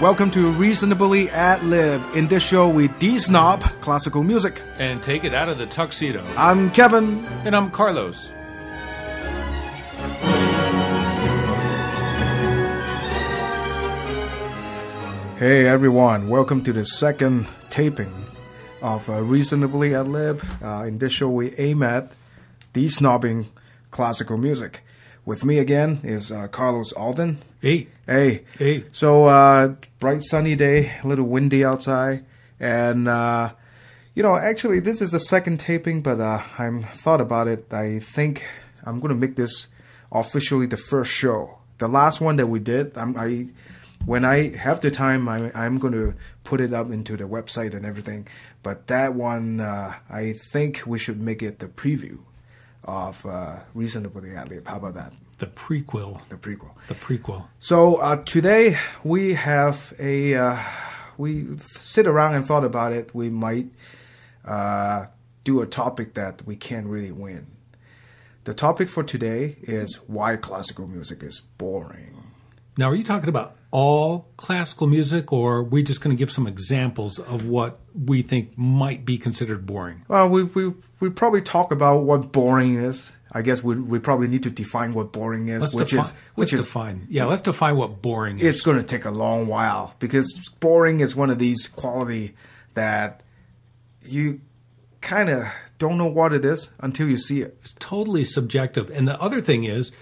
Welcome to Reasonably Ad Lib. In this show, we de-snob classical music. And take it out of the tuxedo. I'm Kevin. And I'm Carlos. Hey everyone, welcome to the second taping of Reasonably Ad Lib. In this show, we aim at de-snobbing classical music. With me again is Carlos Alden. Hey. So, bright sunny day, a little windy outside. And, actually this is the second taping, but I'm thought about it. I think I'm going to make this officially the first show. The last one that we did, when I have the time, I'm going to put it up into the website and everything. But that one, I think we should make it the preview of Reasonably Ad Lib. How about that? The prequel. So today we have we sit around and thought about it. We might do a topic that we can't really win. The topic for today is why classical music is boring. Now, are you talking about all classical music, or are we just going to give some examples of what we think might be considered boring? Well, we probably talk about what boring is. I guess we probably need to define what boring is. Let's define what boring is. It's going to take a long while because boring is one of these quality that you kind of don't know what it is until you see it. It's totally subjective. And the other thing is,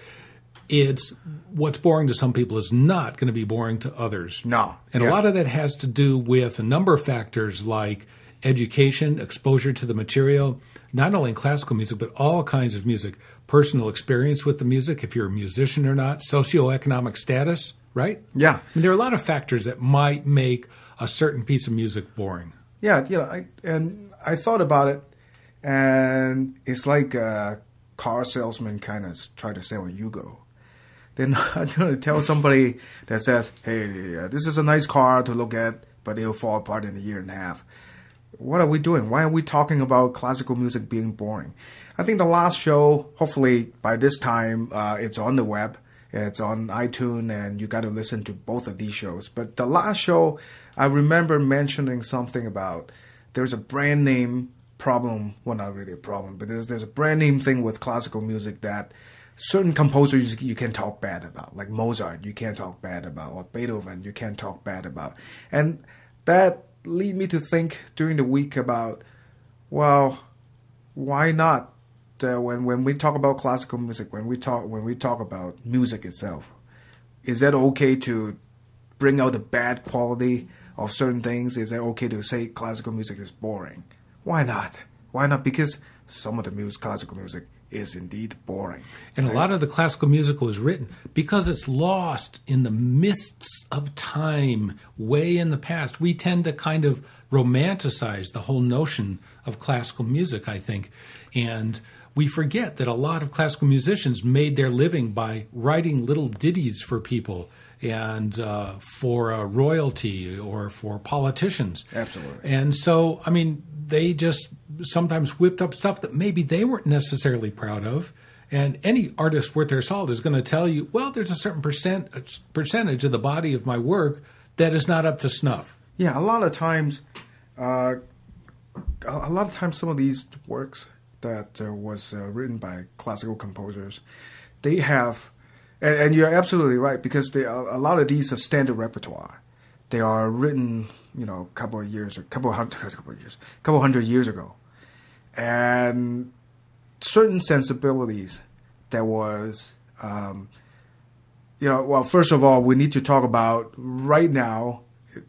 it's what's boring to some people is not going to be boring to others. No. And a lot of that has to do with a number of factors like education, exposure to the material, not only in classical music, but all kinds of music, personal experience with the music, if you're a musician or not, socioeconomic status, right? Yeah. There are a lot of factors that might make a certain piece of music boring. Yeah, I thought about it, and it's like a car salesman kind of try to sell a Yugo. Then I'm going to tell somebody that says, hey, this is a nice car to look at, but it'll fall apart in a year and a half. What are we doing? Why are we talking about classical music being boring? I think the last show, hopefully by this time, it's on the web. It's on iTunes, and you got to listen to both of these shows. But the last show, I remember mentioning something about there's a brand name problem. Well, not really a problem, but there's a brand name thing with classical music that certain composers you can talk bad about, like Mozart, you can't talk bad about, or Beethoven, you can't talk bad about. And that lead me to think during the week about, well, why not? When we talk about classical music, when we talk about music itself, is that okay to bring out the bad quality of certain things? Is that okay to say classical music is boring? Why not? Why not? Because some of the classical music is indeed boring. And a lot of the classical music was written because it's lost in the mists of time way in the past. We tend to kind of romanticize the whole notion of classical music, I think. And we forget that a lot of classical musicians made their living by writing little ditties for people and for royalty or for politicians. Absolutely. And so, they just sometimes whipped up stuff that maybe they weren't necessarily proud of. And any artist worth their salt is going to tell you, well, there's a certain percentage of the body of my work that is not up to snuff. Yeah, a lot of times some of these works that was written by classical composers, they have, and you're absolutely right, because a lot of these are standard repertoire. They are written, a couple hundred years ago, and certain sensibilities that was, first of all, we need to talk about right now,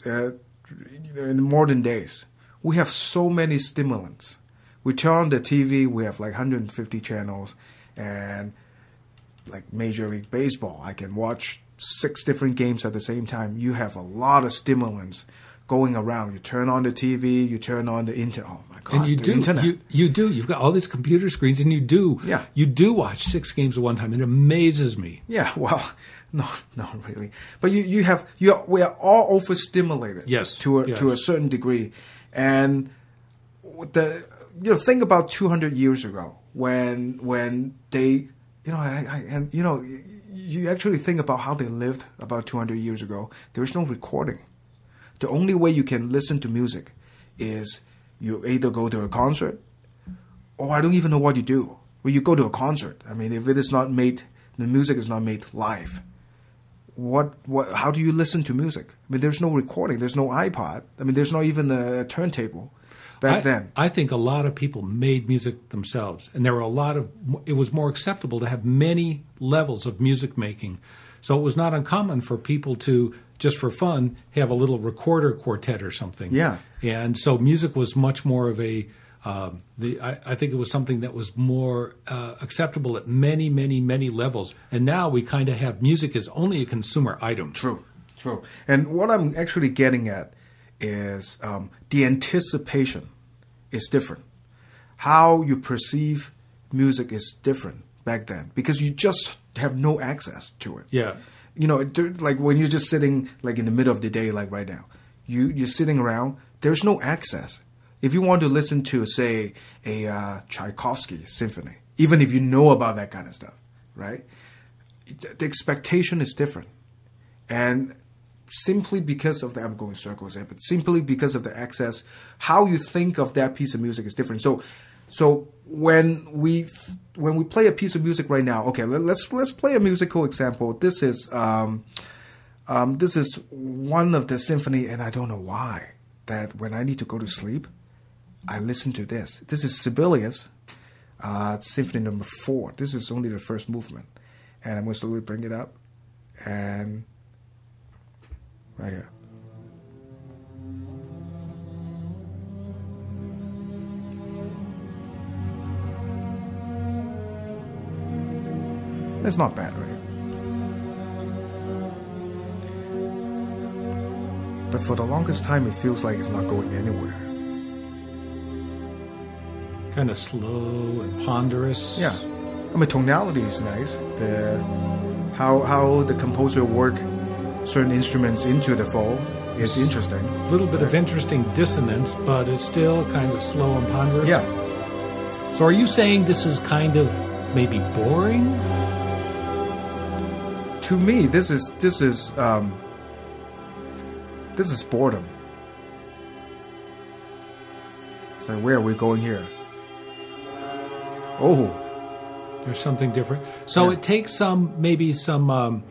in modern days, we have so many stimulants. We turn on the TV, we have like 150 channels, and like Major League Baseball, I can watch 6 different games at the same time. You have a lot of stimulants going around. You turn on the TV, you turn on the internet. Oh my God! And you do. Internet. You do. You've got all these computer screens, and you do. Yeah. You do watch 6 games at one time. It amazes me. Yeah. Well, no, not really. But we are all overstimulated. Yes. To a certain degree, and think about 200 years ago when they you actually think about how they lived about 200 years ago. There was no recording. The only way you can listen to music is you either go to a concert, or I don't even know what you do. When you go to a concert, I mean, if it is not made, the music is not made live, how do you listen to music? I mean, there's no recording, there's no iPod. I mean, there's not even a turntable back then. I think a lot of people made music themselves, and there were it was more acceptable to have many levels of music making. So it was not uncommon for people to, just for fun, have a little recorder quartet or something. Yeah. And so music was much more of a, I think it was something that was more acceptable at many, many, many levels. And now we kind of have music as only a consumer item. True. And what I'm actually getting at is the anticipation is different. How you perceive music is different back then because you just have no access to it. Yeah. You know, like when you're just sitting like in the middle of the day, like right now, you're sitting around, there's no access. If you want to listen to, say, a Tchaikovsky symphony, even if you know about that kind of stuff, right? The expectation is different. And simply because of the, I'm going circles here, but simply because of the access, how you think of that piece of music is different. So when we play a piece of music right now, okay, let's play a musical example. This is one of the symphony, and I don't know why, that when I need to go to sleep, I listen to this. This is Sibelius, Symphony number 4. This is only the first movement, and I'm going to slowly bring it up, and right here. It's not bad, right? But for the longest time, it feels like it's not going anywhere. Kind of slow and ponderous. Yeah. I mean, tonality is nice. How the composer work certain instruments into the fall is interesting. A little bit of interesting dissonance, but it's still kind of slow and ponderous. Yeah. So are you saying this is kind of maybe boring? To me, this is boredom. So where are we going here? Oh, there's something different. So it takes maybe some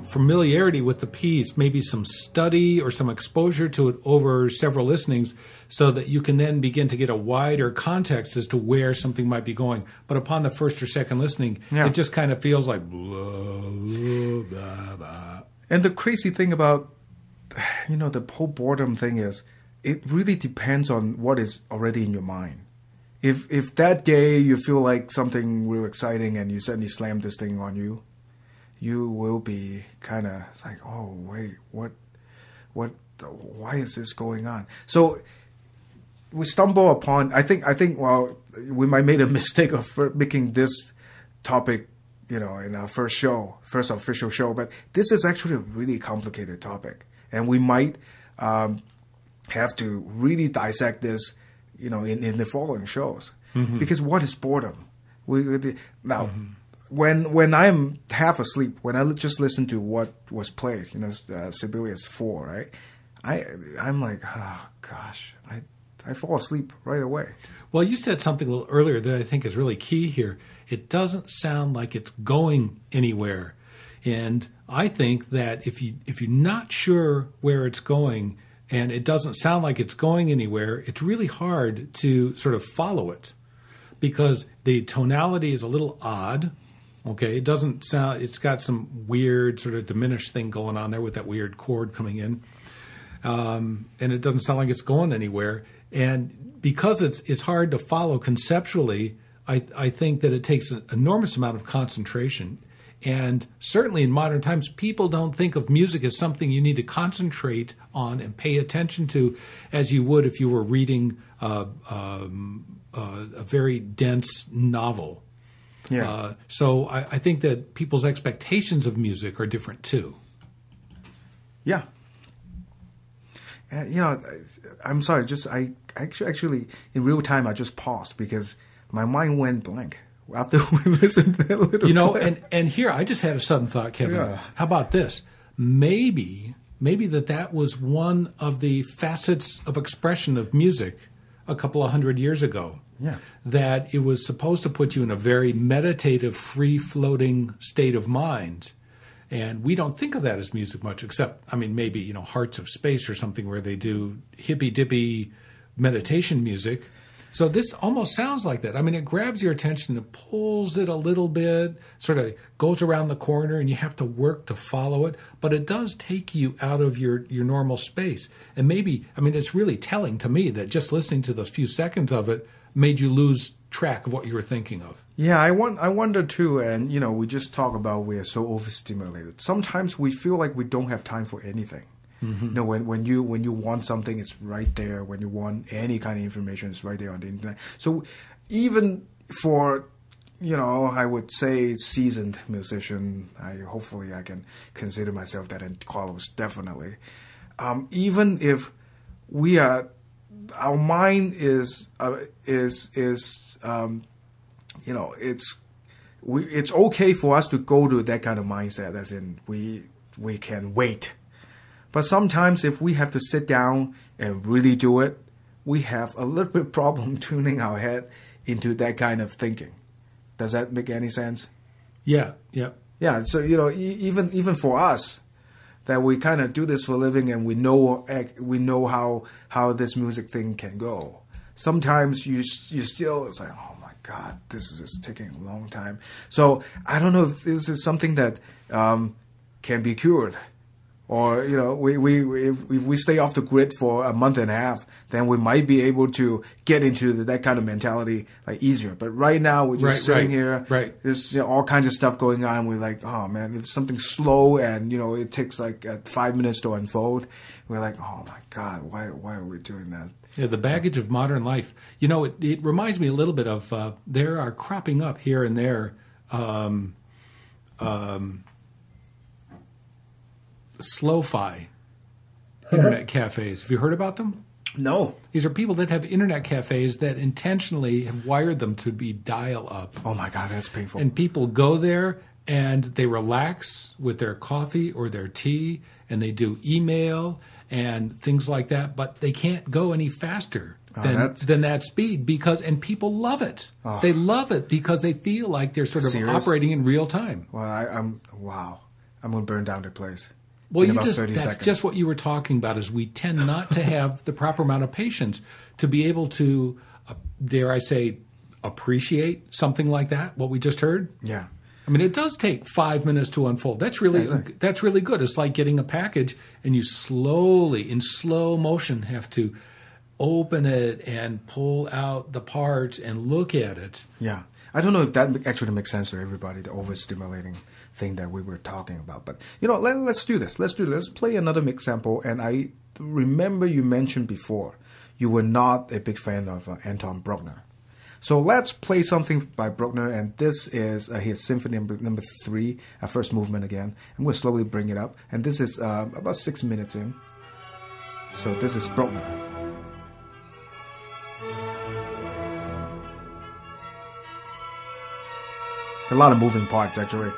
familiarity with the piece, maybe some study or some exposure to it over several listenings, so that you can then begin to get a wider context as to where something might be going. But upon the first or second listening, it just kind of feels like blah, blah, blah, blah. And the crazy thing about, the whole boredom thing is, it really depends on what is already in your mind. If that day you feel like something real exciting and you suddenly slam this thing on you, you will be kind of like, oh wait, what, why is this going on? So we stumble upon. I think. Well, we might made a mistake of making this topic, in our first official show. But this is actually a really complicated topic, and we might have to really dissect this, in the following shows. Mm-hmm. Because what is boredom? Now. Mm-hmm. When I'm half asleep, when I just listen to what was played, Sibelius 4, right? I'm like, oh gosh, I fall asleep right away. Well, you said something a little earlier that I think is really key here. It doesn't sound like it's going anywhere, and I think that if you're not sure where it's going and it doesn't sound like it's going anywhere, it's really hard to sort of follow it because the tonality is a little odd. Okay, it doesn't sound, it's got some weird sort of diminished thing going on there with that weird chord coming in. And it doesn't sound like it's going anywhere. And because it's hard to follow conceptually, I think that it takes an enormous amount of concentration. And certainly in modern times, people don't think of music as something you need to concentrate on and pay attention to as you would if you were reading a very dense novel. Yeah. So I think that people's expectations of music are different too. Yeah. I'm sorry. I actually in real time I just paused because my mind went blank after we listened to that little. And here I just had a sudden thought, Kevin. Yeah. How about this? Maybe maybe that was one of the facets of expression of music a couple of 100 years ago. Yeah. That it was supposed to put you in a very meditative, free-floating state of mind. And we don't think of that as music much, except, I mean, maybe, Hearts of Space or something where they do hippy-dippy meditation music. So this almost sounds like that. I mean, it grabs your attention and pulls it a little bit, sort of goes around the corner, and you have to work to follow it. But it does take you out of your normal space. And maybe, I mean, it's really telling to me that just listening to those few seconds of it made you lose track of what you were thinking of. Yeah, I wonder too, and we just talk about we are so overstimulated. Sometimes we feel like we don't have time for anything. Mm-hmm. When you want something, it's right there. When you want any kind of information, it's right there on the internet. So even for I would say seasoned musician, hopefully I can consider myself that, and Carlos definitely. Even if we are, our mind is it's okay for us to go to that kind of mindset, as in we can wait. But sometimes if we have to sit down and really do it, we have a little bit problem tuning our head into that kind of thinking. Does that make any sense? Yeah. So even for us, that we kind of do this for a living, and we know how this music thing can go. Sometimes you still, it's like, oh my God, this is just taking a long time. So I don't know if this is something that can be cured. Or, if we stay off the grid for a month and a half, then we might be able to get into that kind of mentality easier. But right now, we're just sitting here. Right. There's all kinds of stuff going on. We're like, oh, man, if something's slow and, it takes 5 minutes to unfold, we're like, oh, my God, why are we doing that? Yeah, the baggage of modern life. It reminds me a little bit of there are cropping up here and there slow-fi internet cafes. Have you heard about them? No. These are people that have internet cafes that intentionally have wired them to be dial-up. Oh, my God, that's painful. And people go there and they relax with their coffee or their tea, and they do email and things like that, but they can't go any faster than that speed and people love it. Oh. They love it because they feel like they're sort of operating in real time. Well, I'm going to burn down the place. Well, that's just what you were talking about, is we tend not to have the proper amount of patience to be able to, dare I say, appreciate something like that, what we just heard. Yeah. I mean, it does take 5 minutes to unfold. That's really good. It's like getting a package, and you slowly, in slow motion, have to open it and pull out the parts and look at it. Yeah. I don't know if that actually makes sense to everybody, the overstimulating thing that we were talking about. But, let's do this. Let's play another example. And I remember you mentioned before you were not a big fan of Anton Bruckner. So let's play something by Bruckner, and this is his Symphony number 3, first movement again. I'm going to slowly bring it up, and this is about 6 minutes in. So this is Bruckner. A lot of moving parts, actually.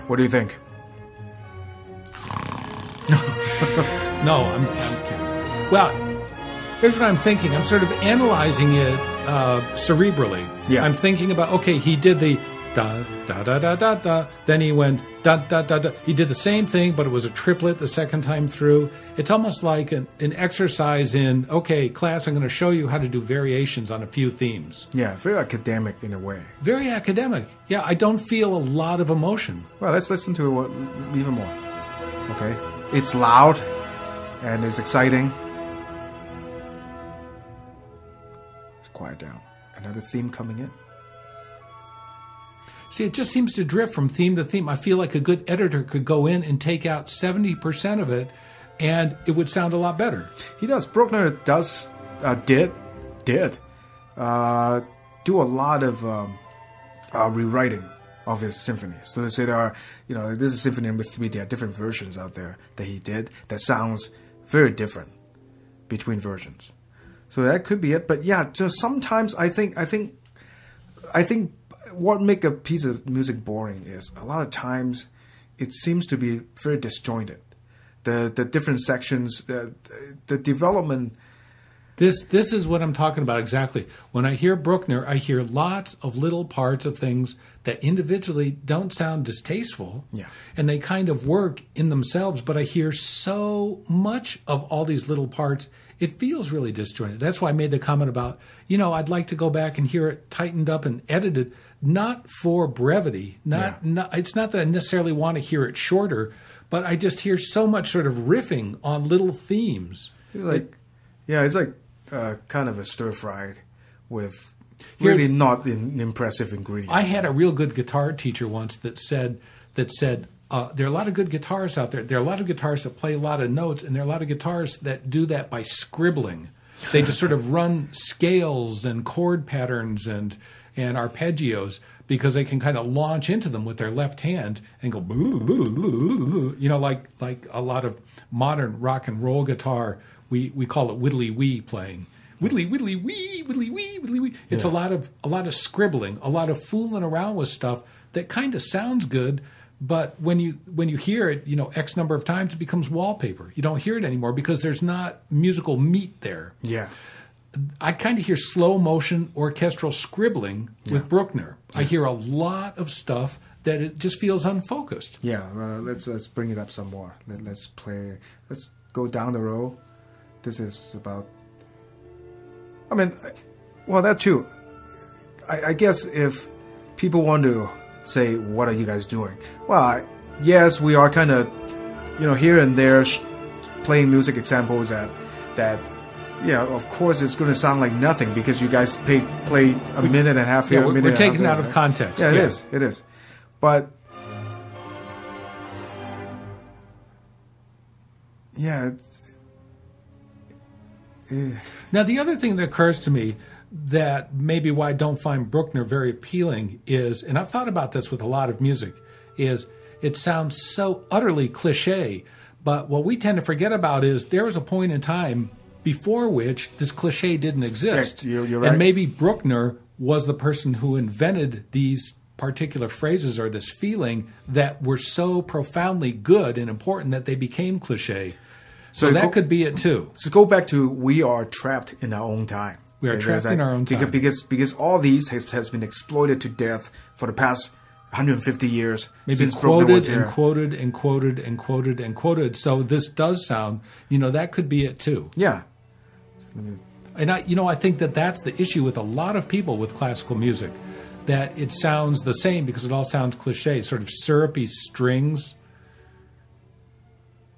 What do you think? No, I'm kidding. Well, here's what I'm thinking. I'm sort of analyzing it cerebrally. Yeah. I'm thinking about, okay, he did the da da da da da da. Then he went da da da da. He did the same thing, but it was a triplet the second time through. It's almost like an exercise in, okay, class, I'm going to show you how to do variations on a few themes. Yeah, very academic in a way. Very academic. Yeah, I don't feel a lot of emotion. Well, let's listen to it even more. Okay, it's loud and it's exciting. Let's quiet down. Another theme coming in. See, it just seems to drift from theme to theme. I feel like a good editor could go in and take out 70% of it, and it would sound a lot better. He does. Bruckner did do a lot of rewriting of his symphonies. So to say there are, this is Symphony number 3. There are different versions out there that he did that sounds very different between versions. So that could be it. But yeah, just sometimes I think what make a piece of music boring is a lot of times it seems to be very disjointed. The different sections, the development. This is what I'm talking about exactly. When I hear Bruckner, I hear lots of little parts of things that individually don't sound distasteful, and they kind of work in themselves, but I hear so much of all these little parts, it feels really disjointed. That's why I made the comment about, I'd like to go back and hear it tightened up and edited, not for brevity. It's not that I necessarily want to hear it shorter, but I just hear so much sort of riffing on little themes. It's like kind of a stir-fried with really not an impressive ingredient. I had a real good guitar teacher once that said there are a lot of good guitarists out there. There are a lot of guitarists that play a lot of notes, and there are a lot of guitarists that do that by scribbling. They just sort of run scales and chord patterns and arpeggios because they can kind of launch into them with their left hand and go, like a lot of modern rock and roll guitar. We call it whittly wee playing. Whittly whittly wee, whittly wee, whittly wee. It's a lot of scribbling, a lot of fooling around with stuff that kind of sounds good, but when you hear it, X number of times, it becomes wallpaper. You don't hear it anymore because there's not musical meat there. Yeah. I kind of hear slow motion orchestral scribbling with Bruckner. I hear a lot of stuff that it just feels unfocused. Yeah, let's bring it up some more. Let's play. Let's go down the road. This is about. I mean, well, that too. I guess if people want to say, "What are you guys doing?" Well, yes, we are kind of, here and there playing music examples that. Yeah, of course it's going to sound like nothing because you guys play a minute and a half here. We're taking it out of context. Yeah, it is. But yeah. Now the other thing that occurs to me that maybe why I don't find Bruckner very appealing is, and I've thought about this with a lot of music, is it sounds so utterly cliche. But what we tend to forget about is there was a point in time before which this cliche didn't exist. You're right. And maybe Bruckner was the person who invented these particular phrases or this feeling that were so profoundly good and important that they became cliche. So that could be it too. So go back to we are trapped in our own time. We are trapped in our own time. Because all these has been exploited to death for the past 150 years. Maybe since quoted and quoted and quoted and quoted and quoted. So this does sound, that could be it too. Yeah. And I think that that's the issue with a lot of people with classical music, that it sounds the same because it all sounds cliche, sort of syrupy strings.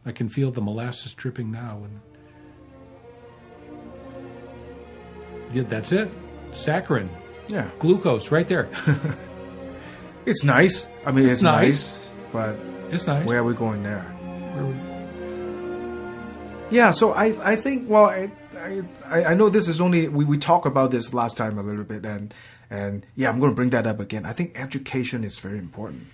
I can feel the molasses dripping now. Yeah, that's it. Saccharin. Yeah. Glucose right there. It's nice. I mean, it's nice, but it's nice. Where are we going there? Yeah, so I think, well, I know this is only, we talked about this last time a little bit, and yeah, I'm going to bring that up again. I think education is very important.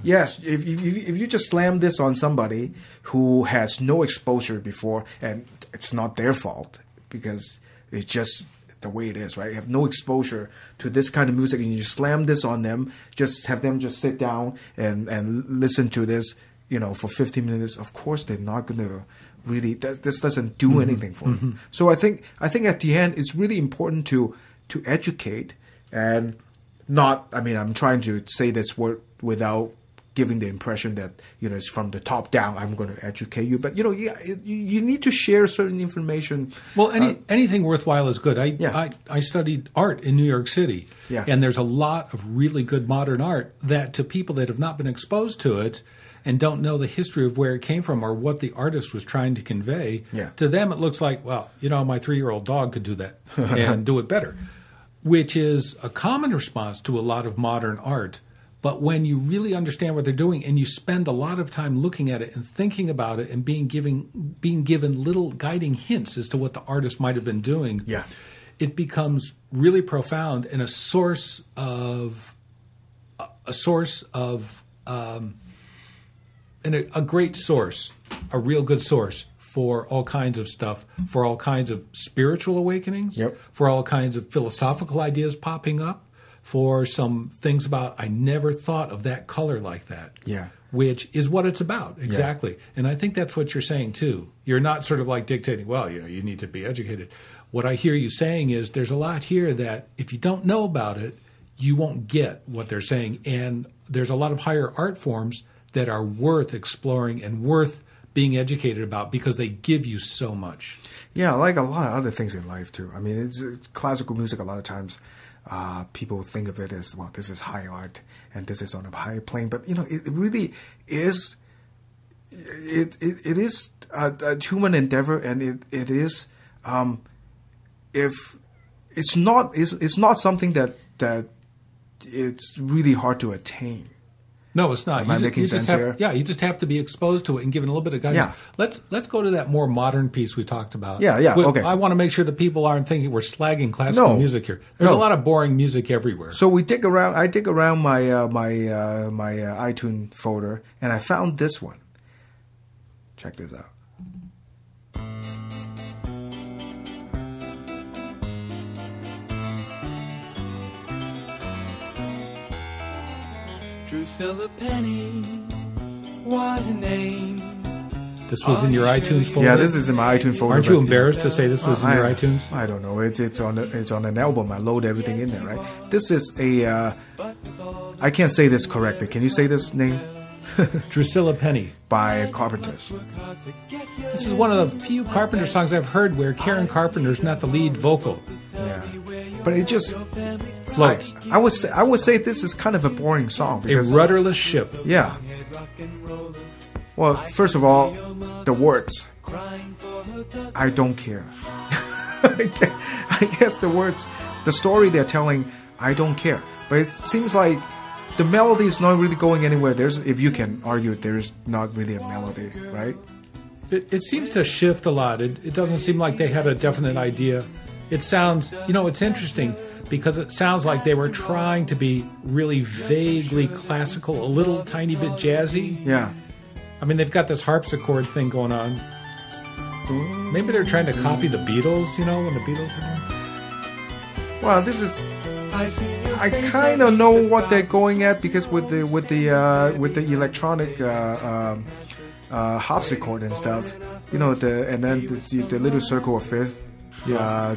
Yes, if you just slam this on somebody who has no exposure before, and it's not their fault because it's just the way it is, right? You have no exposure to this kind of music, and you slam this on them, just have them just sit down and listen to this, for 15 minutes. Of course, they're not going to really. This doesn't do anything for them. So I think at the end, it's really important to educate and not. I mean, I'm trying to say this word without giving the impression that it's from the top down. I'm going to educate you, but you need to share certain information. Well, anything worthwhile is good. I studied art in New York City, and there's a lot of really good modern art that to people that have not been exposed to it and don't know the history of where it came from or what the artist was trying to convey, to them it looks like, well, my 3-year-old dog could do that and do it better, which is a common response to a lot of modern art. But when you really understand what they're doing and you spend a lot of time looking at it and thinking about it and being given little guiding hints as to what the artist might have been doing, it becomes really profound and a source of and a great source, a real good source for all kinds of stuff, for all kinds of spiritual awakenings, Yep. for all kinds of philosophical ideas popping up, for some things about, I never thought of that color like that. Yeah. Which is what it's about, exactly. And I think that's what you're saying, too. You're not sort of like dictating, well, you need to be educated. What I hear you saying is there's a lot here that if you don't know about it, you won't get what they're saying. And there's a lot of higher art forms that are worth exploring and worth being educated about because they give you so much. Yeah, like a lot of other things in life, too. I mean, it's classical music a lot of times. People think of it as, well, this is high art and this is on a higher plane, but it really is. It is a human endeavor, and it is. If it's not something that it's really hard to attain. No, it's not. Am I making sense here? Yeah, you just have to be exposed to it and given a little bit of guidance. Yeah. Let's go to that more modern piece we talked about. Yeah, okay. I want to make sure that people aren't thinking we're slagging classical music here. There's a lot of boring music everywhere. So I dig around my iTunes folder, and I found this one. Check this out. Drusilla Penny, what a name. This was in your iTunes folder? Yeah, this is in my iTunes folder. Aren't you embarrassed to say this was in your iTunes? I don't know. It's on an album. I load everything in there, right? This is a. I can't say this correctly. Can you say this name? Drusilla Penny by Carpenters. This is one of the few Carpenter songs I've heard where Karen Carpenter's not the lead vocal. Yeah, but it just floats. I would say this is kind of a boring song. Because, a rudderless ship. Yeah. Well, first of all, the words. I don't care. I guess the words, the story they're telling, I don't care. But it seems like the melody is not really going anywhere. If you can argue, there's not really a melody, right? It seems to shift a lot. It doesn't seem like they had a definite idea. It sounds, it's interesting because it sounds like they were trying to be really vaguely classical, a little tiny bit jazzy. Yeah. I mean, they've got this harpsichord thing going on. Maybe they're trying to copy the Beatles, when the Beatles were doing. Well, this is. I kind of know what they're going at because with the electronic harpsichord and stuff, and then the little circle of fifth. Yeah.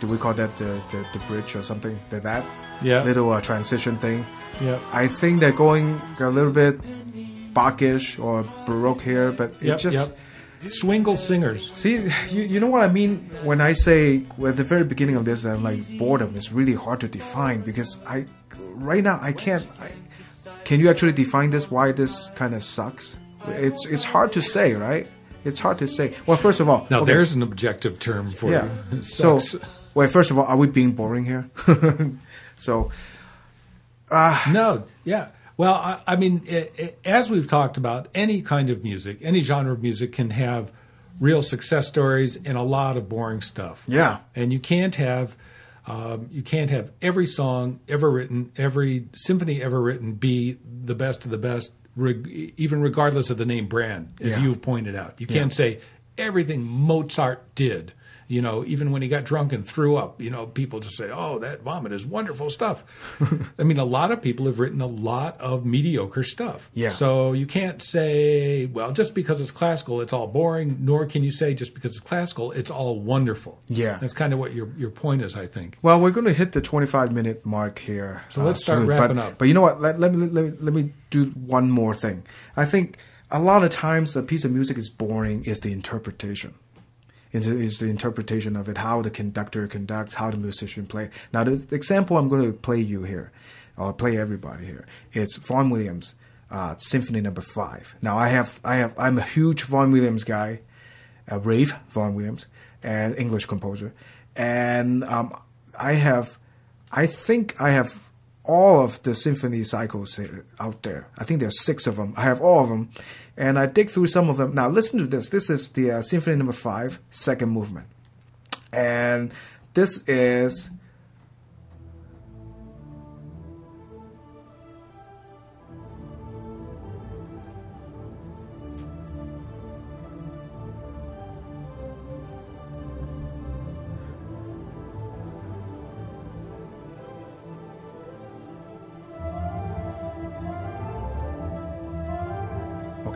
Do we call that the bridge or something? That yeah. Little transition thing. Yeah. I think they're going a little bit Bach-ish or Baroque here, but it just. Swingle singers. See, you know what I mean when I say at the very beginning of this, I'm like boredom is really hard to define because right now I can't. Can you actually define this? Why this kind of sucks? It's hard to say, right? It's hard to say. Well, first of all, now there's an objective term for it. So, well, first of all, are we being boring here? So, no, yeah. Well, I mean, as we've talked about, any kind of music, any genre of music can have real success stories and a lot of boring stuff. Yeah. And you can't have every song ever written, every symphony ever written be the best of the best, even regardless of the name brand, as you've pointed out. You can't say everything Mozart did. Even when he got drunk and threw up, people just say, oh, that vomit is wonderful stuff. I mean, a lot of people have written a lot of mediocre stuff. Yeah. So you can't say, well, just because it's classical, it's all boring, nor can you say just because it's classical, it's all wonderful. Yeah. That's kind of what your point is, I think. Well, we're going to hit the 25-minute mark here. So let's start soon. wrapping up. But you know what? Let me do one more thing. I think a lot of times a piece of music is boring is the interpretation. Is the interpretation of it, how the conductor conducts, how the musician play. Now, the example I'm going to play you here, or play everybody here, it's Vaughan Williams, Symphony No. 5. Now, I'm a huge Vaughan Williams guy, rave Vaughan Williams, and English composer, and I think I have all of the symphony cycles out there. I think there's 6 of them. I have all of them. And I dig through some of them. Now, listen to this. This is the Symphony No. 5, second movement. And this is...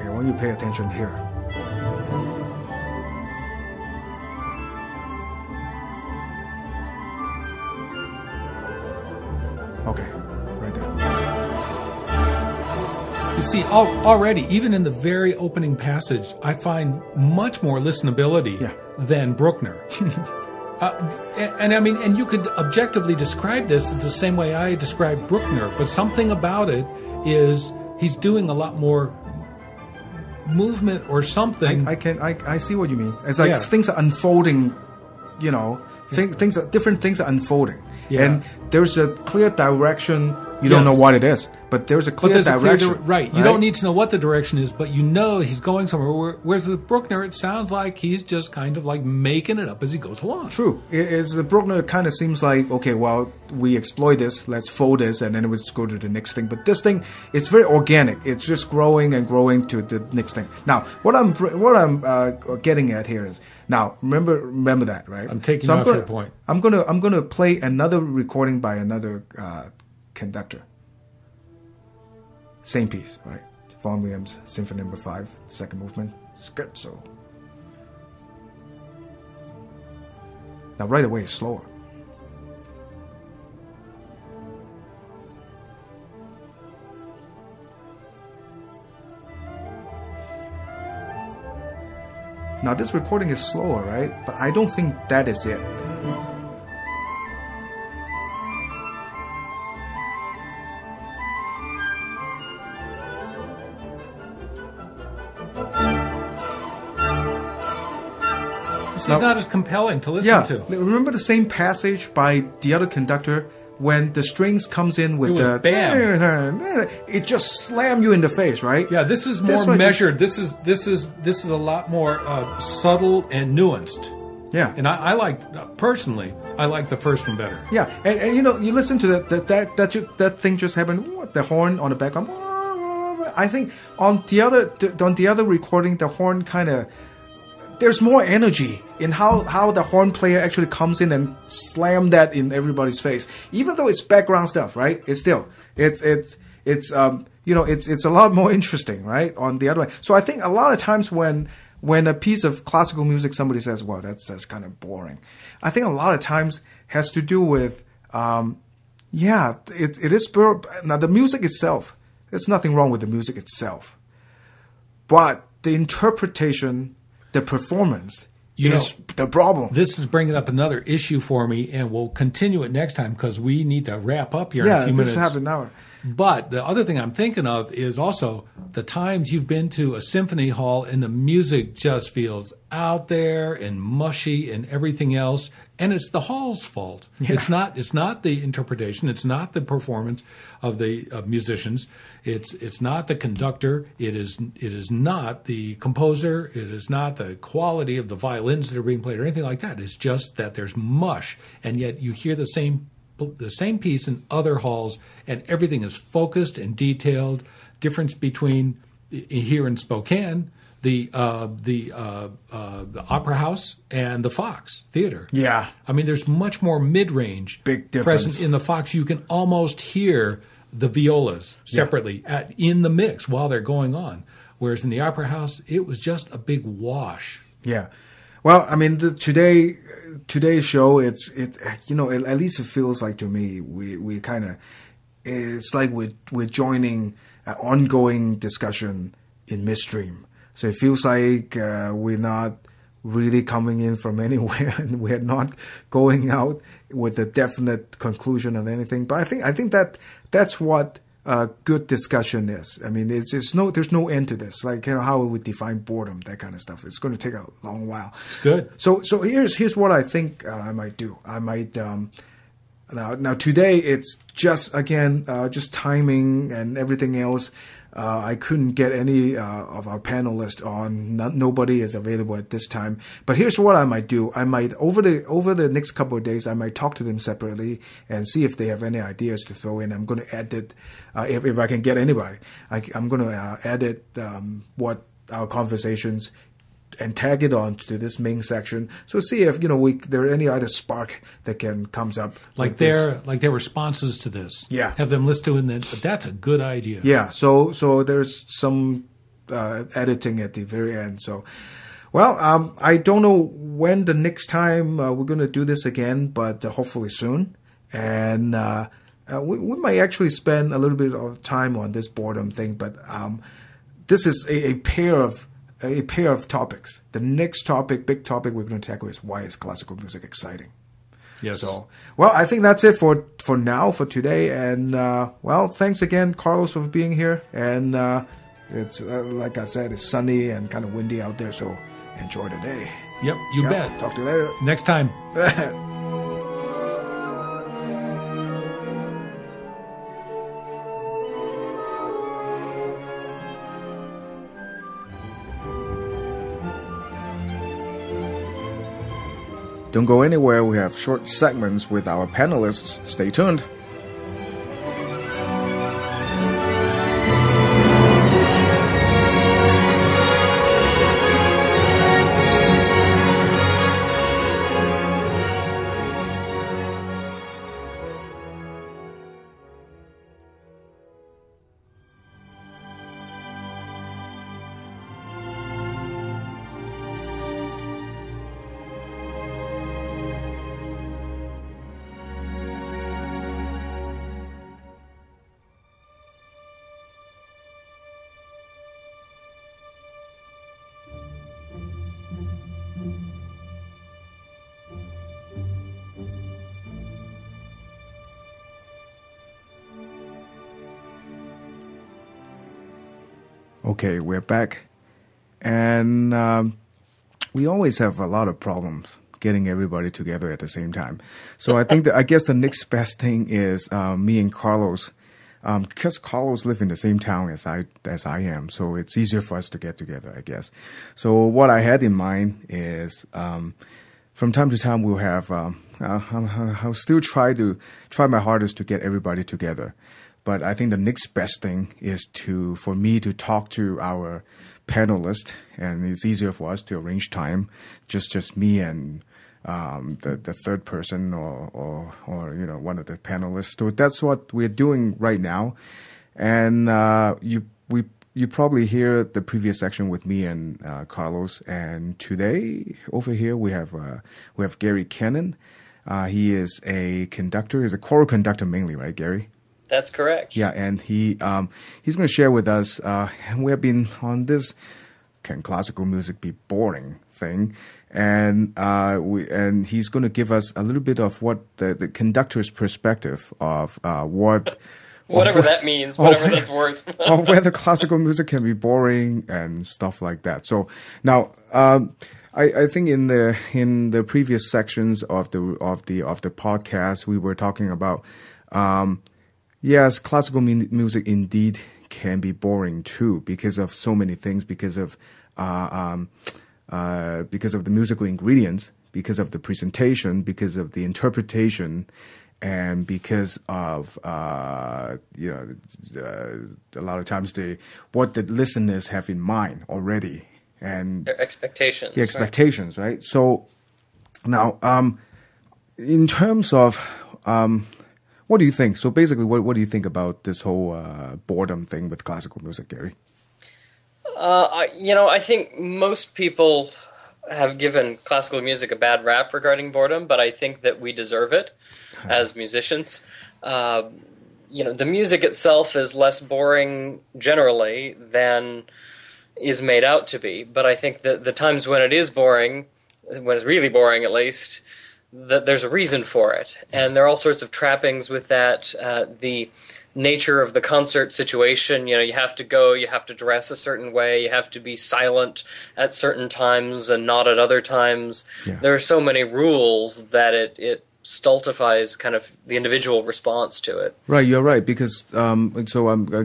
Okay, I want you to pay attention here. Okay, right there. You see, already, even in the very opening passage, I find much more listenability than Bruckner. And I mean, and you could objectively describe this. It's the same way I describe Bruckner, but something about it is he's doing a lot more movement or something. I see what you mean. It's like things are unfolding, you know, different things are unfolding. Yeah. And there's a clear direction. You don't know what it is, but there's a clear direction. Right. You don't need to know what the direction is, but you know he's going somewhere. Whereas with Bruckner, it sounds like he's just kind of like making it up as he goes along. True. The Bruckner kind of seems like, okay, well, we exploit this, let's fold this, and then we just go to the next thing. But this thing, it's very organic. It's just growing and growing to the next thing. Now, what I'm getting at here is, now remember that, right? I'm taking off your point. I'm gonna play another recording by another conductor. Same piece, right? Vaughan Williams, Symphony No. 5, second movement, scherzo. Now, right away, it's slower. Now, this recording is slower, right? But I don't think that is it. It's not as compelling to listen to. Remember the same passage by the other conductor when the strings comes in with bam. It just slammed you in the face, right? Yeah, this is more measured. This is a lot more subtle and nuanced. Yeah, and I like personally, I like the first one better. Yeah, and you know, you listen to that thing just happened. What, the horn on the background? I think on the other recording, the horn kind of. There's more energy in how the horn player actually comes in and slam that in everybody's face. Even though it's background stuff, right? It's still it's a lot more interesting, right? On the other way. So I think a lot of times when a piece of classical music somebody says, well, that's kind of boring. I think a lot of times has to do with it is now the music itself. There's nothing wrong with the music itself. But the interpretation, the performance is the problem. This is bringing up another issue for me, and we'll continue it next time because we need to wrap up here in a few minutes. Yeah, this happened now. But the other thing I'm thinking of is also the times you've been to a symphony hall and the music just feels out there and mushy and everything else, and it's the hall's fault. Yeah. It's not the interpretation. It's not the performance of the musicians. It's not the conductor. It is not the composer. It is not the quality of the violins that are being played or anything like that. It's just that there's mush, and yet you hear the same piece in other halls, and everything is focused and detailed. Difference between here in Spokane, the Opera House and the Fox Theater. Yeah, I mean, there's much more mid-range big difference. Present in the Fox. You can almost hear the violas separately in the mix while they're going on, whereas in the Opera House, it was just a big wash. Yeah, well, I mean, today's show, at least it feels like to me, we kind of, it's like we're joining an ongoing discussion in midstream. So it feels like we're not really coming in from anywhere, and we're not going out with a definite conclusion on anything. But I think that's what good discussion is. I mean, there's no end to this. Like, how we would define boredom, that kind of stuff. It's going to take a long while. It's good. So here's what I think I might do. I might now today it's just just timing and everything else. I couldn't get any of our panelists on. Nobody is available at this time. But here's what I might do. I might over the next couple of days, I might talk to them separately and see if they have any ideas to throw in. I'm going to edit if I can get anybody. I'm going to edit what our conversations and tag it on to this main section. So see if there are any other spark that comes up like their responses to this. Yeah, have them list to it. But that's a good idea. Yeah. So there's some editing at the very end. So, well, I don't know when the next time we're going to do this again, but hopefully soon. And we might actually spend a little bit of time on this boredom thing, but this is a pair of topics. The next topic, big topic we're going to tackle is why is classical music exciting? Yes. So, well, I think that's it for now, for today. And, well, thanks again, Carlos, for being here. And it's, like I said, it's sunny and kind of windy out there, so enjoy the day. Yep, you bet. Talk to you later. Next time. Don't go anywhere. We have short segments with our panelists. Stay tuned. Okay, we're back. And we always have a lot of problems getting everybody together at the same time. So I think I guess the next best thing is me and Carlos, because Carlos lives in the same town as I am, so it's easier for us to get together, I guess. So what I had in mind is from time to time we'll have I'll still try my hardest to get everybody together. But I think the next best thing is for me to talk to our panelist, and it's easier for us to arrange time, just me and the third person or one of the panelists. So that's what we're doing right now. And you probably hear the previous section with me and Carlos. And today over here we have Gary Kennan. He is a conductor. He's a choral conductor mainly, right, Gary? That's correct. Yeah, and he's going to share with us. We have been on this "Can classical music be boring?" thing, and he's going to give us a little bit of what the conductor's perspective of whatever that means, whatever that's worth, of whether classical music can be boring and stuff like that. So now, I think in the previous sections of the podcast, we were talking about. Yes, classical music indeed can be boring too because of so many things, because of the musical ingredients, because of the presentation, because of the interpretation, and because of a lot of times what the listeners have in mind already and their expectations. The expectations, right? So now, in terms of what do you think? So basically, what do you think about this whole boredom thing with classical music, Gary? I think most people have given classical music a bad rap regarding boredom, but I think that we deserve it as musicians. The music itself is less boring generally than is made out to be, but I think that the times when it is boring, when it's really boring at least, that there's a reason for it, and there are all sorts of trappings with that. The nature of the concert situation, you have to go, you have to dress a certain way, you have to be silent at certain times and not at other times. Yeah. There are so many rules that it stultifies kind of the individual response to it. Right, you're right, because I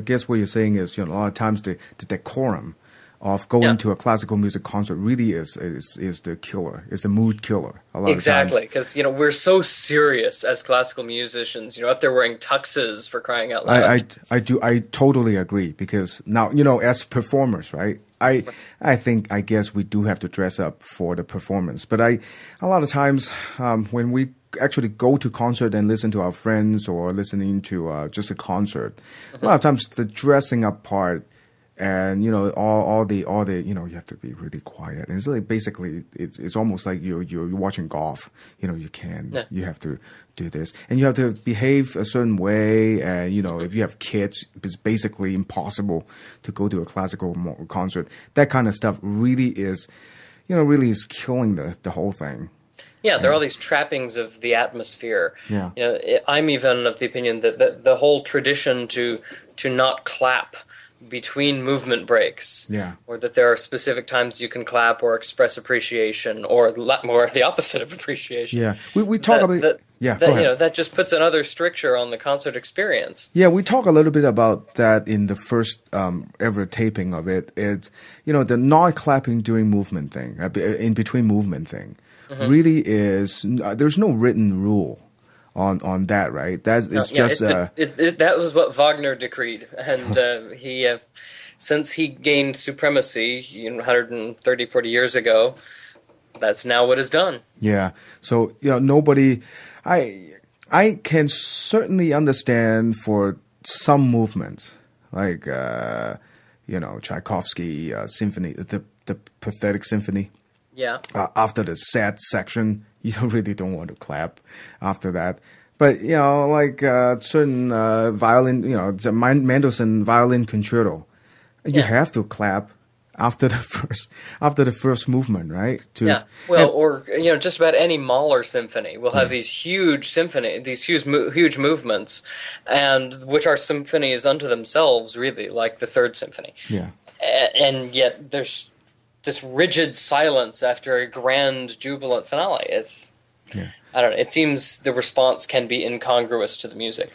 guess what you're saying is, a lot of times the decorum of going to a classical music concert really is the killer. It's a mood killer. Exactly, because we're so serious as classical musicians. Up there wearing tuxes for crying out loud. I totally agree, because now as performers, right? I guess we do have to dress up for the performance. But a lot of times when we actually go to concert and listen to our friends or listening to just a concert, a lot of times the dressing up part And all the you have to be really quiet. And it's like basically it's almost like you're watching golf. You have to do this, and you have to behave a certain way. And if you have kids, it's basically impossible to go to a classical concert. That kind of stuff really is killing the whole thing. Yeah, there are all these trappings of the atmosphere. Yeah. I'm even of the opinion that the whole tradition to not clap between movement breaks, or that there are specific times you can clap or express appreciation, or more the opposite of appreciation. Yeah, we talk about that. Go ahead. That just puts another stricture on the concert experience. Yeah, we talk a little bit about that in the first ever taping of it. It's the not clapping during movement thing, in between movement thing, really is there's no written rule on that, right? That was what Wagner decreed, and he since he gained supremacy 130, 40 years ago, that's now what is done. Yeah. So nobody. I can certainly understand for some movements like Tchaikovsky symphony, the Pathetic Symphony. Yeah. After the sad section, you really don't want to clap after that. But like certain violin, the Mendelssohn Violin Concerto, you have to clap after the first movement, right? Or just about any Mahler symphony will have these huge huge movements, and which are symphonies unto themselves, really, like the Third Symphony. Yeah. And yet there's this rigid silence after a grand jubilant finale. I don't know. It seems the response can be incongruous to the music.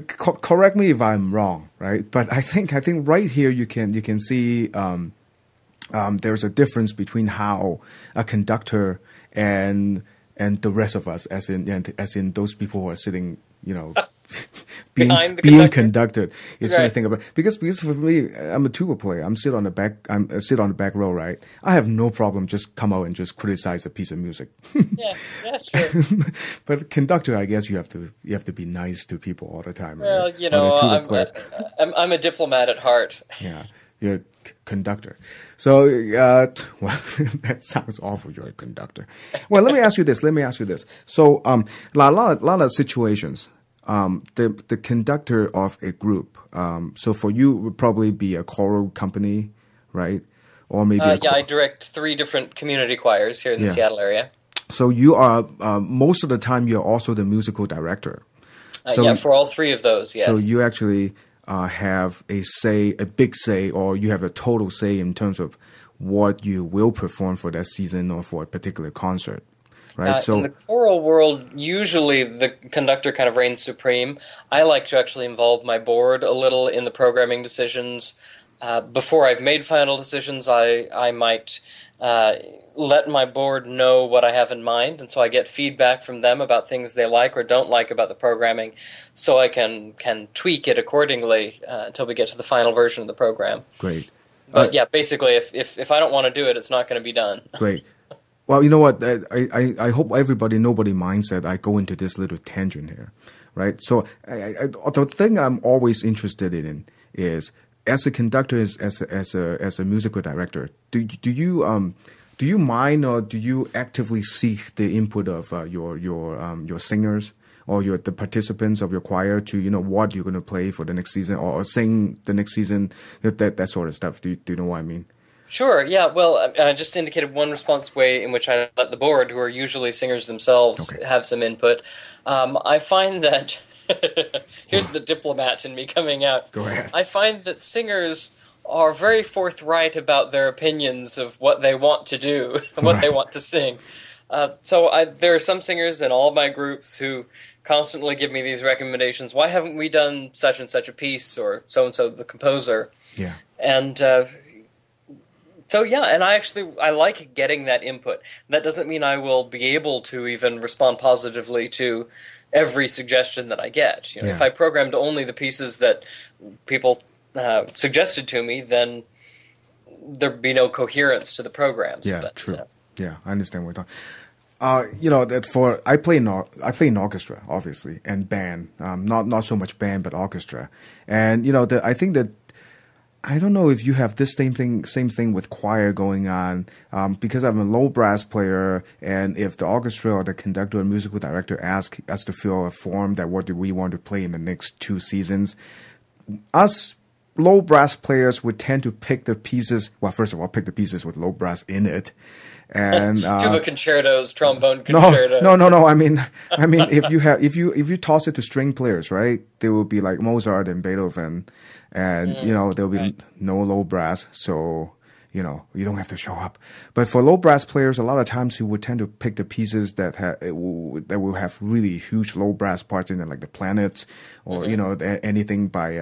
Correct me if I'm wrong, right? But I think right here you can see there's a difference between how a conductor and the rest of us, as in those people who are sitting, being conducted, is going to think about, because for me, I'm a tuba player. I sit on the back row, right? I have no problem just come out and just criticize a piece of music. Yeah, sure. But conductor, I guess you have to be nice to people all the time. Well, right? I'm a diplomat at heart. Yeah, you're a conductor. So, that sounds awful. You're a conductor. Well, let me ask you this. So, a lot of situations. The conductor of a group. So for you, it would probably be a choral company, right? Or maybe I direct 3 different community choirs here in the Seattle area. So you are most of the time you're also the musical director. For all 3 of those, yes. So you actually have a big say, or you have a total say in terms of what you will perform for that season or for a particular concert. Right, in the choral world, usually the conductor kind of reigns supreme. I like to actually involve my board a little in the programming decisions. Before I've made final decisions, I might let my board know what I have in mind, and so I get feedback from them about things they like or don't like about the programming, so I can tweak it accordingly until we get to the final version of the program. Great. But basically, if I don't want to do it, it's not going to be done. Great. Well, you know what? I hope nobody minds that I go into this little tangent here, right? So the thing I'm always interested in is, as a conductor, as a musical director, do you mind, or do you actively seek the input of your singers or the participants of your choir to what you're going to play for the next season, or sing the next season, that sort of stuff? Do you know what I mean? Sure, yeah. Well, I just indicated one response way in which I let the board, who are usually singers themselves, have some input. I find that, here's the diplomat in me coming out. Go ahead. I find that singers are very forthright about their opinions of what they want to do, what they want to sing. There are some singers in all of my groups who constantly give me these recommendations. Why haven't we done such and such a piece, or so-and-so the composer? Yeah. And and I like getting that input. That doesn't mean I will be able to even respond positively to every suggestion that I get. If I programmed only the pieces that people suggested to me, then there'd be no coherence to the programs. Yeah, true. Yeah, I understand what you're talking. That I play in orchestra, obviously, and band. Not so much band, but orchestra. And I think that I don't know if you have this same thing with choir going on. Because I'm a low brass player, and if the orchestra or the conductor or musical director ask us to fill a form that what do we want to play in the next 2 seasons, us low brass players would tend to pick the pieces. Well, first of all, pick the pieces with low brass in it. And tuba concertos, trombone concertos. No. I mean, if you toss it to string players, right? They will be like Mozart and Beethoven, and there will be no low brass, so you don't have to show up. But for low brass players, a lot of times you would tend to pick the pieces that will have really huge low brass parts in it, like the Planets, or anything by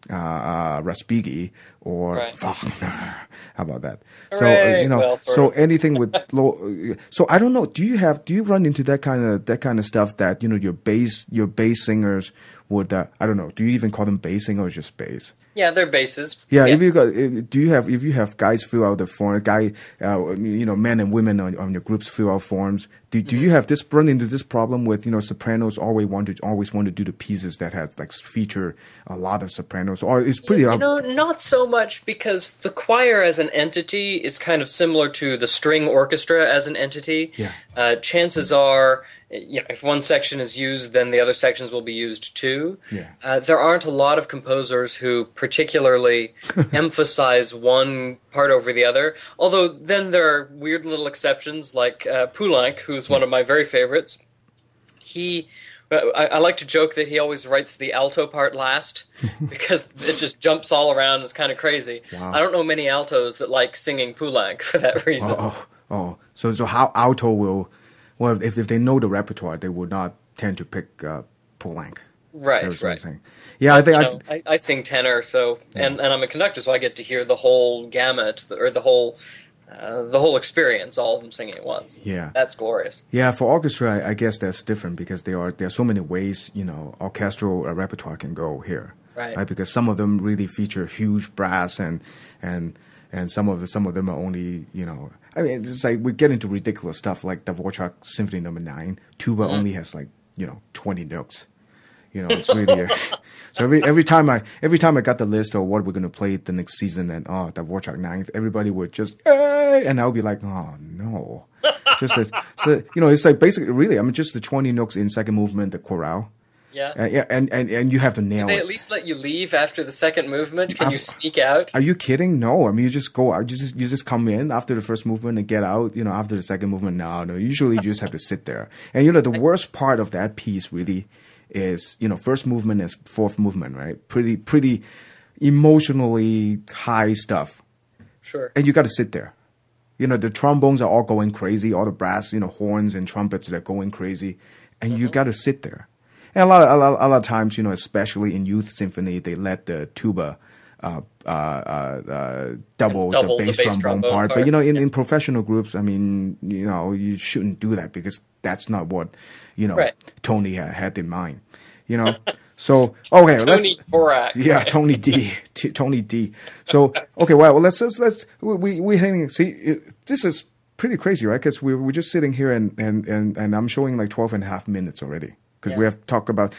Raspigi or Wagner. How about that? Hooray. So anything with low. So I don't know. Do you run into that kind of stuff that your bass singers would I don't know. Do you even call them bass singers or just bass? Yeah, they're basses. Yeah. If you have guys fill out the form, men and women on your groups fill out forms. Do you have run into this problem with sopranos always want to do the pieces that have like feature a lot of sopranos, or it's pretty not so much, because the choir as an entity is kind of similar to the string orchestra as an entity. Yeah. Chances are, if one section is used, then the other sections will be used too. Yeah. There aren't a lot of composers who particularly emphasize one part over the other, although then there are weird little exceptions like Poulenc, who's one of my very favorites. I like to joke that he always writes the alto part last because it just jumps all around. It's kind of crazy. Wow. I don't know many altos that like singing Poulenc for that reason. So how alto will... Well, if they know the repertoire, they would not tend to pick Poulenc. Right. Yeah, I sing tenor, so and I'm a conductor, so I get to hear the whole gamut, or the whole experience, all of them singing at once. Yeah, that's glorious. Yeah, for orchestra, I guess that's different because there are so many ways orchestral repertoire can go here. Right. Because some of them really feature huge brass and some of them are only I mean, it's like we get into ridiculous stuff like Dvorak Symphony No. 9. Tuba only has 20 notes. It's really so every time I got the list of what we're going to play the next season and Dvorak 9th, everybody would just and I'll be like, oh no, it's like basically really just the 20 notes in second movement, the chorale. Yeah. And you have to nail it. Do they at least let you leave after the second movement? Can you sneak out? Are you kidding? No. I mean, you just go out. You just come in after the first movement and get out, after the second movement. No. Usually you just have to sit there. And, the worst part of that piece really is, first movement is fourth movement, right? Pretty emotionally high stuff. Sure. And you got to sit there. The trombones are all going crazy. All the brass, horns and trumpets, they're going crazy. And you got to sit there. And a lot of times, especially in youth symphony, they let the tuba double the bass trombone part. But in professional groups, I mean, you shouldn't do that because that's not what Tony had in mind. So okay, Tony Dvorak. Yeah, Tony D. Tony D. So okay, well let's see. This is pretty crazy, right? Because we're just sitting here and I'm showing 12 and a half minutes already. Because we have talked about,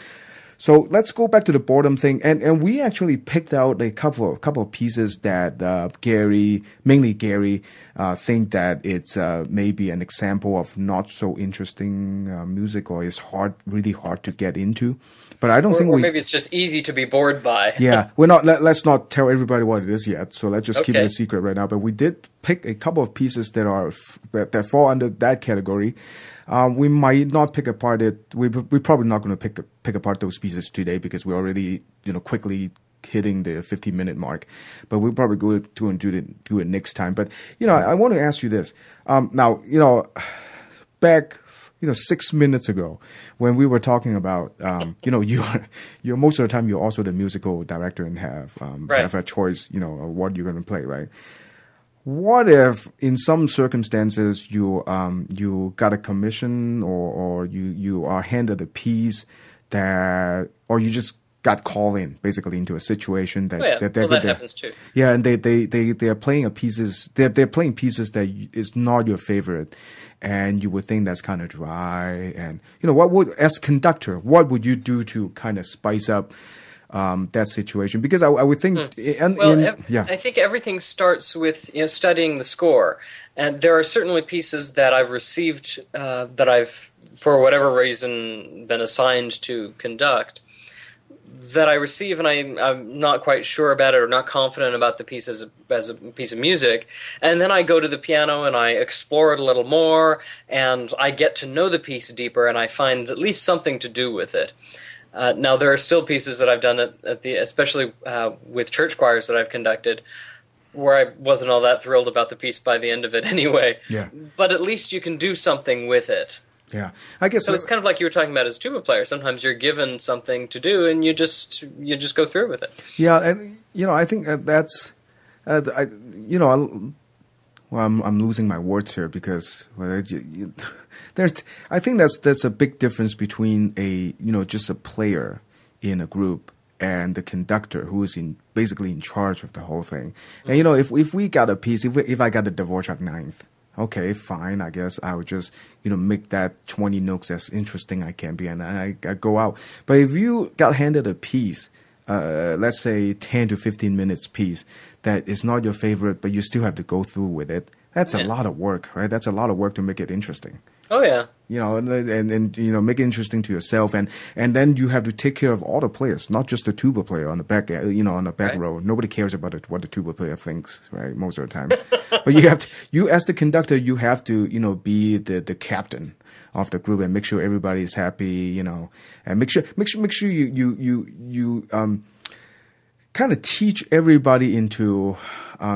so let's go back to the boredom thing, and we actually picked out a couple of pieces that mainly Gary, think that it's maybe an example of not so interesting music, or is really hard to get into. But I don't think maybe it's just easy to be bored by. Yeah, we're not. Let's not tell everybody what it is yet. So let's just keep it a secret right now. But we did pick a couple of pieces that fall under that category. We might not pick apart it. We're probably not going to pick apart those pieces today because we're already quickly hitting the 15-minute mark. But we'll probably go to and do it next time. But I want to ask you this. Now back 6 minutes ago when we were talking about you're most of the time you're also the musical director and have a choice of what you're going to play, right? What if, in some circumstances, you got a commission or you are handed a piece or you just got called in basically into a situation that that happens too. Yeah, and they are playing they're playing pieces that is not your favorite, and you would think that's kind of dry. And as conductor, what would you do to kind of spice up that situation? Because I would think, I think everything starts with studying the score, and there are certainly pieces that I've received that I've, for whatever reason, been assigned to conduct, that I receive and I'm not quite sure about it or not confident about the piece as a piece of music, and then I go to the piano and I explore it a little more, and I get to know the piece deeper, and I find at least something to do with it. Now, there are still pieces that I've done especially with church choirs that I've conducted, where I wasn't all that thrilled about the piece by the end of it anyway. Yeah. But at least you can do something with it. Yeah, I guess so. It's kind of like you were talking about as a tuba player. Sometimes you're given something to do, and you just go through with it. Yeah, and I think that's, I'm losing my words here because I think there's a big difference between just a player in a group and the conductor who is basically in charge of the whole thing. And if we got a piece, if I got the Dvorak Ninth, okay, fine. I guess I would just make that 20 notes as interesting I can be, and I go out. But if you got handed a piece, let's say 10 to 15 minutes piece that is not your favorite, but you still have to go through with it, that's a lot of work, right? That's a lot of work to make it interesting. Oh yeah. And make it interesting to yourself, and then you have to take care of all the players, not just the tuba player on the back, on the back row. Nobody cares about what the tuba player thinks, right? Most of the time, but you as the conductor, you have to, be the captain of the group and make sure everybody is happy, and make sure you kind of teach everybody into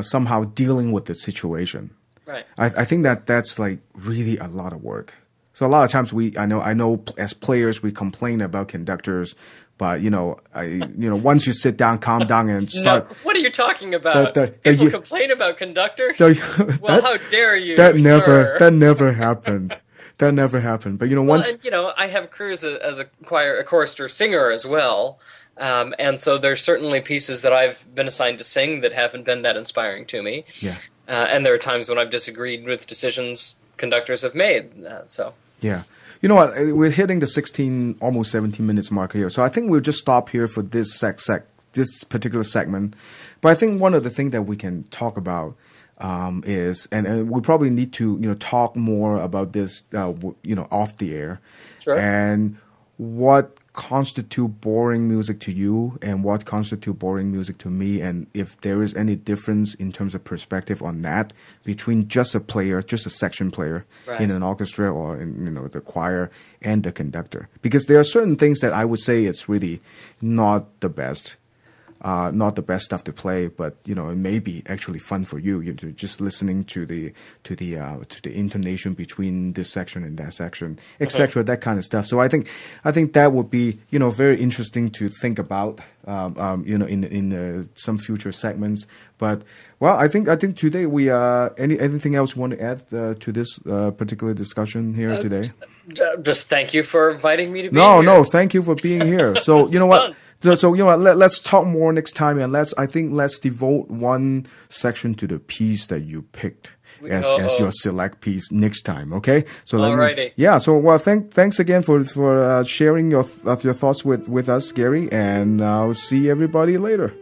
somehow dealing with the situation. Right. I think that's like really a lot of work. So a lot of times I know as players we complain about conductors, but once you sit down, calm down, and start. No, what are you talking about? People complain about conductors? Well, how dare you? That never happened. That never happened. But once I have careers as a chorister singer as well. And so there's certainly pieces that I've been assigned to sing that haven't been that inspiring to me. Yeah. And there are times when I've disagreed with decisions conductors have made. Yeah. You know what? We're hitting the almost 17 minutes mark here. So I think we'll just stop here for this this particular segment. But I think one of the things that we can talk about is, and we probably need to, talk more about this, off the air. Sure. And what constitute boring music to you and what constitute boring music to me, and if there is any difference in terms of perspective on that between just a section player in an orchestra or in the choir and the conductor, because there are certain things that I would say it's really not the best stuff to play, but it may be actually fun for you. You're just listening to the intonation between this section and that section, etc. That kind of stuff. So I think that would be very interesting to think about in some future segments. But I think today we anything else you want to add to this particular discussion here today? Just thank you for inviting me to be here. No, thank you for being here. So you know what. Fun. So let's talk more next time, and let's devote one section to the piece that you picked as your select piece next time. Okay. So alrighty. So thanks again for sharing your thoughts with us, Gary, and I'll see everybody later.